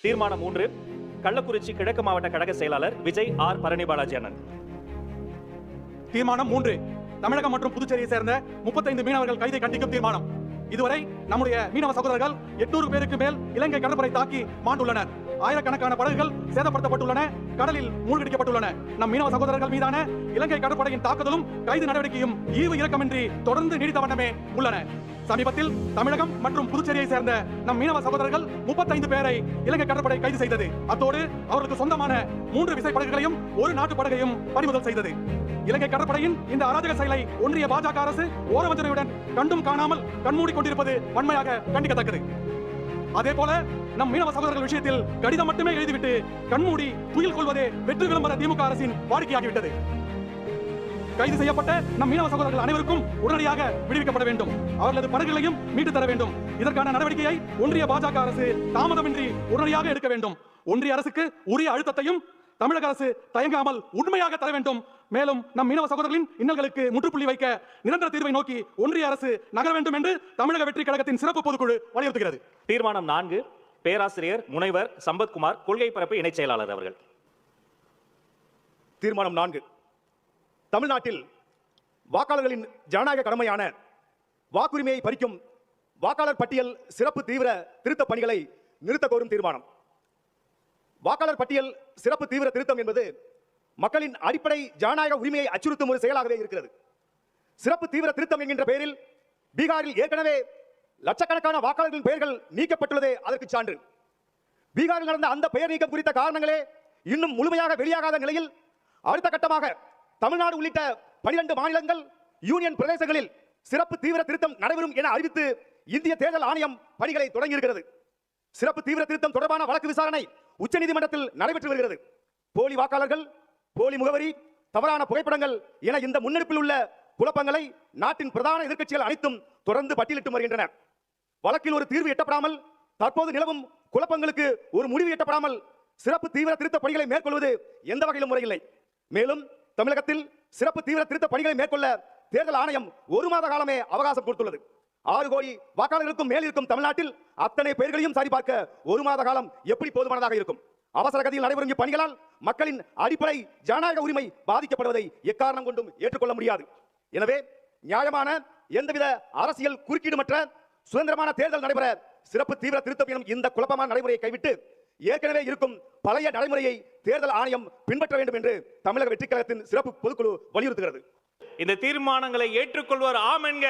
தீர்மானம் 3, கள்ளக்குறிச்சி கிழக்கு மாவட்ட கழக செயலாளர் விஜய் ஆர் பழனிபாலாஜி அண்ணன். தீர்மானம் 3, தமிழகம் மற்றும் புதுச்சேரியை சேர்ந்த 35 மீனவர்கள் கைதை கண்டிக்கும் தீர்மானம். இதுவரை நம்முடைய மீனவ சகோதரர்கள் 800 பேருக்கு மேல் இலங்கை கடற்படை தாக்கி மாண்டுள்ளனர். ஆயிரக்கணக்கான படகுகள் சேதப்படுத்தப்பட்டுள்ளன, கடலில் மூழ்கடிக்கப்பட்டுள்ளன. நம் மீனவ சகோதரர்கள் மீதான இலங்கை கடற்படையின் தாக்குதலும் கைது நடவடிக்கையும் ஈவு இரக்கமின்றி தொடர்ந்து நீடித்த வண்ணமே உள்ளன. சமீபத்தில் தமிழகம் மற்றும் புதுச்சேரியை சேர்ந்த நம் மீனவ சகோதரர்கள் 35 பேரை இலங்கை கடற்படை கைது செய்தது. அத்தோடு அவர்களுக்கு சொந்தமான 3 விசைப்படகுகளையும் 1 நாட்டு படகையும் பறிமுதல் செய்தது. இலங்கை கடற்படையின் இந்த அராஜக செயலை ஒன்றிய பாஜக அரசு ஓரவஞ்சனையுடன் கண்டும் காணாமல் கண்மூடி கொண்டிருப்பது வன்மையாக கண்டிக்கத்தக்கது. அதே போல நம் மீனவ சகோதரர்கள் விஷயத்தில் கடிதம் மட்டுமே எழுதிவிட்டு கண்மூடி துயில் கொள்வதே வெற்றி விளம்பர திமுக அரசின் வாடிக்கையாகிவிட்டது. கைது செய்யப்பட்ட நம் மீனவ சகோதரர்கள் அனைவருக்கும் உடனடியாக விடுவிக்கப்பட வேண்டும். அவர்களது படகுகளையும் மீட்டு தர வேண்டும். இதற்கான நடவடிக்கையை ஒன்றிய பாஜக அரசு தாமதமின்றி உடனடியாக எடுக்க வேண்டும். ஒன்றிய அரசுக்கு உரிய அழுத்தத்தையும் தமிழக அரசு தயங்காமல் உண்மையாக தர வேண்டும். மேலும் நம் மீனவ சகோதரர்களின் இன்னல்களுக்கு முற்றுப்புள்ளி வைக்க நிரந்தர தீர்வை நோக்கி ஒன்றிய அரசு நகர வேண்டும் என்று தமிழக வெற்றி கழகத்தின் சிறப்பு பொதுக்குழு வலியுறுத்துகிறது. தீர்மானம் 4, பேராசிரியர் முனைவர் சம்பத்குமார், கொள்கை பரப்பு இணைச் செயலாளர் அவர்கள். தீர்மானம் 4, தமிழ்நாட்டில் வாக்காளர்களின் ஜனநாயக கடமையான வாக்குரிமையை பறிக்கும் வாக்காளர் பட்டியல் சிறப்பு தீவிர திருத்த பணிகளை நிறுத்த கோரும் தீர்மானம். வாக்காளர் பட்டியல் சிறப்பு தீவிர திருத்தம் என்பது மக்களின் அடிப்படை ஜனநாயக உரிமையை அச்சுறுத்தும் ஒரு செயலாகவே இருக்கிறது. சிறப்பு தீவிர திருத்தம் என்கின்ற பெயரில் பீகாரில் ஏற்கனவே லட்சக்கணக்கான வாக்காளர்களின் பெயர்கள் நீக்கப்பட்டுள்ளதே அதற்கு சான்று. பீகாரில் நடந்த அந்த பெயர் நீக்கம் குறித்த காரணங்களே இன்னும் முழுமையாக வெளியாகாத நிலையில் அடுத்த கட்டமாக தமிழ்நாடு உள்ளிட்ட 12 மாநிலங்கள் யூனியன் பிரதேசங்களில் சிறப்பு தீவிர திருத்தம் நடைபெறும் என அறிவித்து இந்திய தேர்தல் ஆணையம் பணிகளை தொடங்கியிருக்கிறது. சிறப்பு தீவிர திருத்தம் தொடர்பான வழக்கு விசாரணை உச்சநீதிமன்றத்தில் நடைபெற்று வருகிறது. போலி வாக்காளர்கள், போலி முகவரி, தவறான புகைப்படங்கள் என இந்த முன்னெடுப்பில் உள்ள குழப்பங்களை நாட்டின் பிரதான எதிர்க்கட்சிகள் அனைத்தும் தொடர்ந்து பட்டியலிட்டு வருகின்றன. வழக்கில் ஒரு தீர்வு எட்டப்படாமல் தற்போது நிலவும் குழப்பங்களுக்கு ஒரு முடிவு எட்டப்படாமல் சிறப்பு தீவிர திருத்த பணிகளை மேற்கொள்வது எந்த வகையிலும் முறையில்லை. மேலும் தமிழகத்தில் சிறப்பு தீவிர திருத்த பணிகளை மேற்கொள்ள தேர்தல் ஆணையம் 1 மாத காலமே அவகாசம் கொடுத்துள்ளது. 6 கோடி வாக்காளர்களுக்கும் மேல் இருக்கும் தமிழ்நாட்டில் அத்தனை பெயர்களையும் சரிபார்க்க 1 மாத காலம் எப்படி போதுமானதாக இருக்கும்? அவசர கதியில் நடைபெறும் இப்பணிகளால் மக்களின் அடிப்படை ஜனநாயக உரிமை பாதிக்கப்படுவதை எக்காரணம் கொண்டும் ஏற்றுக்கொள்ள முடியாது. எனவே நியாயமான எந்தவித அரசியல் குறுக்கீடுமற்ற சுதந்திரமான தேர்தல் நடைபெற சிறப்பு தீவிர திருத்தம் எனும் இந்த குழப்பமான நடைமுறையை கைவிட்டு ஏற்கனவே இருக்கும் பழைய நடைமுறையை தேர்தல் ஆணையம் பின்பற்ற வேண்டும் என்று தமிழக வெற்றி கழகத்தின் சிறப்பு பொதுக்குழு வலியுறுத்துகிறது. இந்த தீர்மானங்களை ஏற்றுக்கொள்வோர் ஆம் என்க.